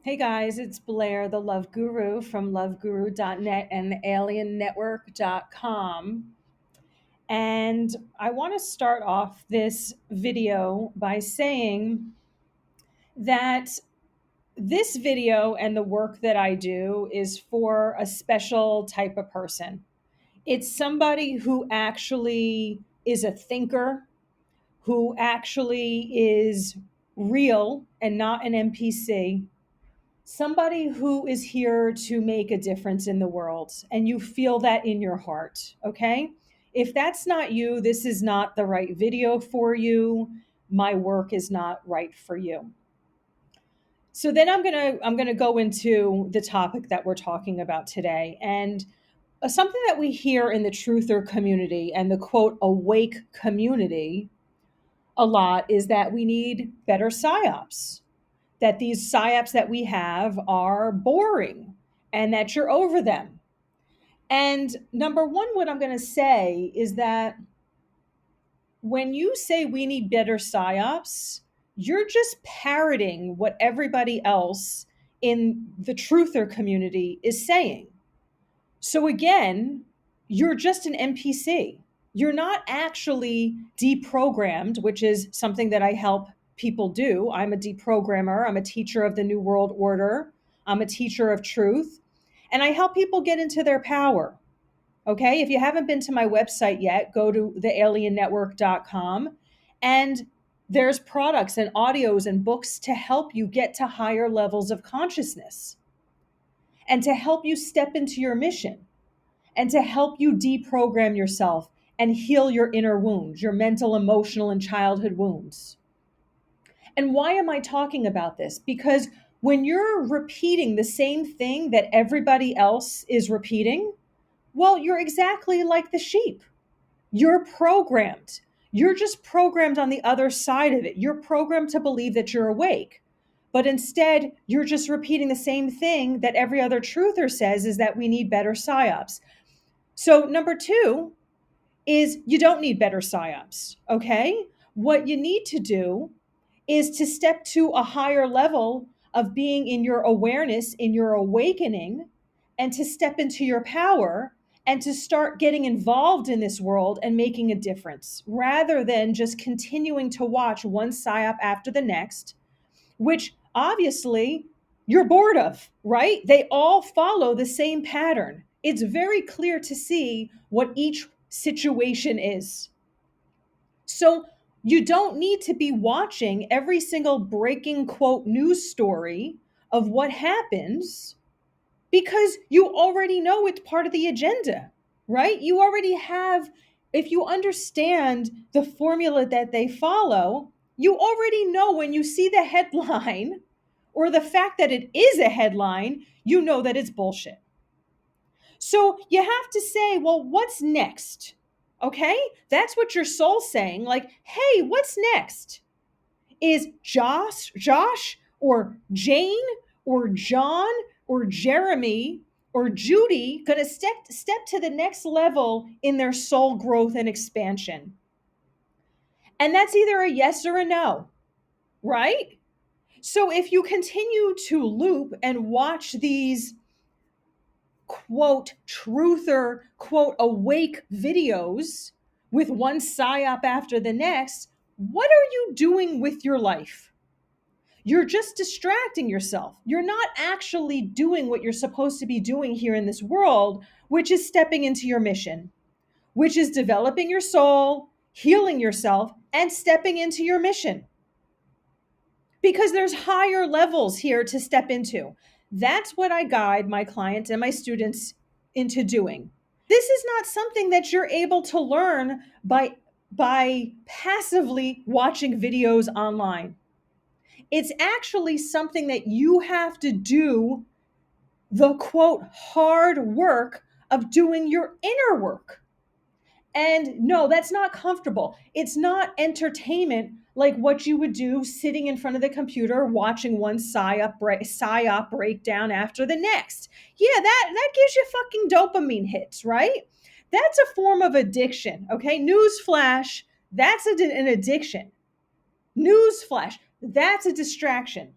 Hey guys, it's Blair, the Love Guru from loveguru.net and aliennetwork.com. And I want to start off this video by saying that this video and the work that I do is for a special type of person. It's somebody who actually is a thinker, who actually is real and not an NPC, somebody who is here to make a difference in the world, and you feel that in your heart. Okay, if that's not you, this is not the right video for you. My work is not right for you. So then I'm gonna go into the topic that we're talking about today. And something that we hear in the truther community and the quote awake community a lot is that we need better psyops, that these psyops that we have are boring and that you're over them. And number one, what I'm going to say is that when you say we need better psyops, you're just parroting what everybody else in the truther community is saying. So again, you're just an NPC. You're not actually deprogrammed, which is something that I help people do. I'm a deprogrammer. I'm a teacher of the New World Order. I'm a teacher of truth. And I help people get into their power. Okay. If you haven't been to my website yet, go to thealiennetwork.com, and there's products and audios and books to help you get to higher levels of consciousness and to help you step into your mission and to help you deprogram yourself and heal your inner wounds, your mental, emotional, and childhood wounds. And why am I talking about this? Because when you're repeating the same thing that everybody else is repeating, well, you're exactly like the sheep. You're programmed. You're just programmed on the other side of it. You're programmed to believe that you're awake. But instead, you're just repeating the same thing that every other truther says, is that we need better psyops. So number two is you don't need better psyops, okay? What you need to do is to step to a higher level of being in your awareness, in your awakening, and to step into your power and to start getting involved in this world and making a difference rather than just continuing to watch one psyop after the next, which obviously you're bored of, right? They all follow the same pattern. It's very clear to see what each situation is. So you don't need to be watching every single breaking quote news story of what happens, because you already know it's part of the agenda, right? You already have, if you understand the formula that they follow, you already know when you see the headline or the fact that it is a headline, you know that it's bullshit. So you have to say, well, what's next? Okay? That's what your soul's saying. Like, hey, what's next? Is Josh or Jane or John or Jeremy or Judy going to step to the next level in their soul growth and expansion? And that's either a yes or a no, right? So if you continue to loop and watch these quote truther, quote awake videos with one psyop after the next, what are you doing with your life? You're just distracting yourself. You're not actually doing what you're supposed to be doing here in this world, which is stepping into your mission, which is developing your soul, healing yourself, and stepping into your mission. Because there's higher levels here to step into. That's what I guide my clients and my students into doing. This is not something that you're able to learn by passively watching videos online. It's actually something that you have to do the quote hard work of doing your inner work. And no, that's not comfortable. It's not entertainment like what you would do sitting in front of the computer watching one psyop breakdown after the next. Yeah, that gives you fucking dopamine hits, right? That's a form of addiction, okay? Newsflash, that's an addiction. Newsflash, that's a distraction.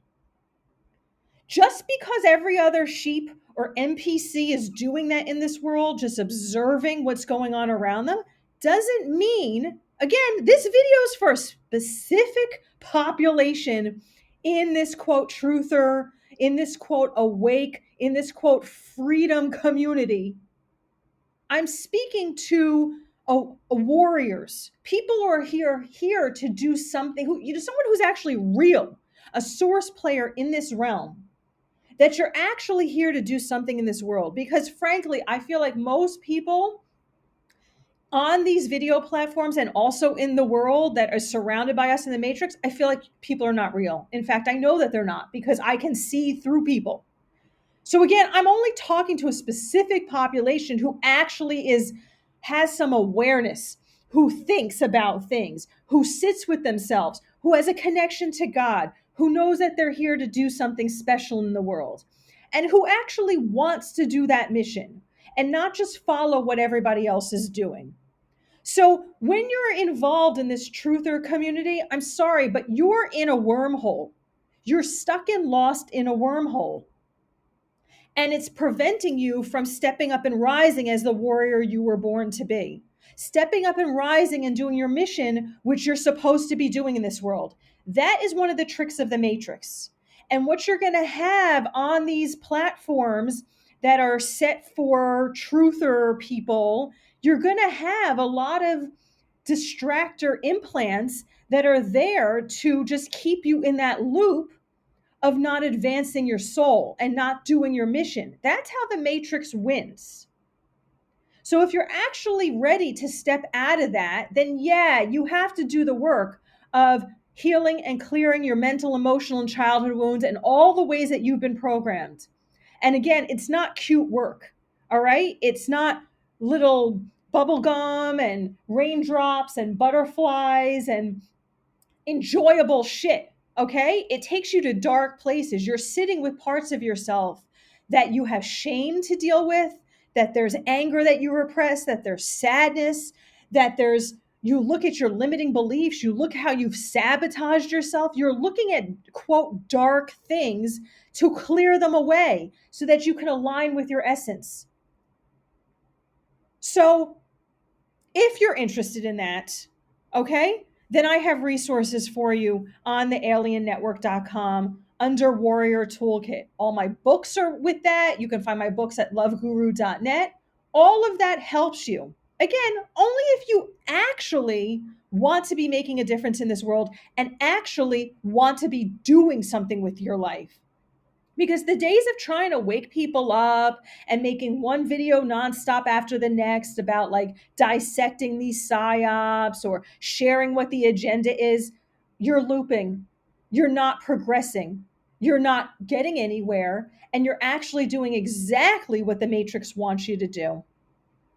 Just because every other sheep or NPC is doing that in this world, just observing what's going on around them, doesn't mean, again, this video is for a specific population in this quote truther, in this quote awake, in this quote freedom community. I'm speaking to warriors, people who are here to do something, someone who's actually real, a source player in this realm, that you're actually here to do something in this world. Because frankly, I feel like most people on these video platforms and also in the world that are surrounded by us in the Matrix, I feel like people are not real. In fact, I know that they're not because I can see through people. So again, I'm only talking to a specific population who actually has some awareness, who thinks about things, who sits with themselves, who has a connection to God, who knows that they're here to do something special in the world, and who actually wants to do that mission and not just follow what everybody else is doing. So when you're involved in this truther community, I'm sorry, but you're in a wormhole. You're stuck and lost in a wormhole. And it's preventing you from stepping up and rising as the warrior you were born to be. Stepping up and rising and doing your mission, which you're supposed to be doing in this world. That is one of the tricks of the Matrix. And what you're going to have on these platforms that are set for truther people, you're going to have a lot of distractor implants that are there to just keep you in that loop of not advancing your soul and not doing your mission. That's how the Matrix wins. So if you're actually ready to step out of that, then yeah, you have to do the work of healing and clearing your mental, emotional, and childhood wounds and all the ways that you've been programmed. And again, it's not cute work, all right? It's not little bubble gum and raindrops and butterflies and enjoyable shit. Okay. It takes you to dark places. You're sitting with parts of yourself that you have shame to deal with, that there's anger that you repress, that there's sadness, that you look at your limiting beliefs, you look how you've sabotaged yourself. You're looking at quote dark things to clear them away so that you can align with your essence. So if you're interested in that, okay, then I have resources for you on the aliennetwork.com under Warrior Toolkit. All my books are with that. You can find my books at loveguru.net. All of that helps you. Again, only if you actually want to be making a difference in this world and actually want to be doing something with your life. Because the days of trying to wake people up and making one video nonstop after the next about like dissecting these psyops or sharing what the agenda is, you're looping. You're not progressing. You're not getting anywhere. And you're actually doing exactly what the Matrix wants you to do.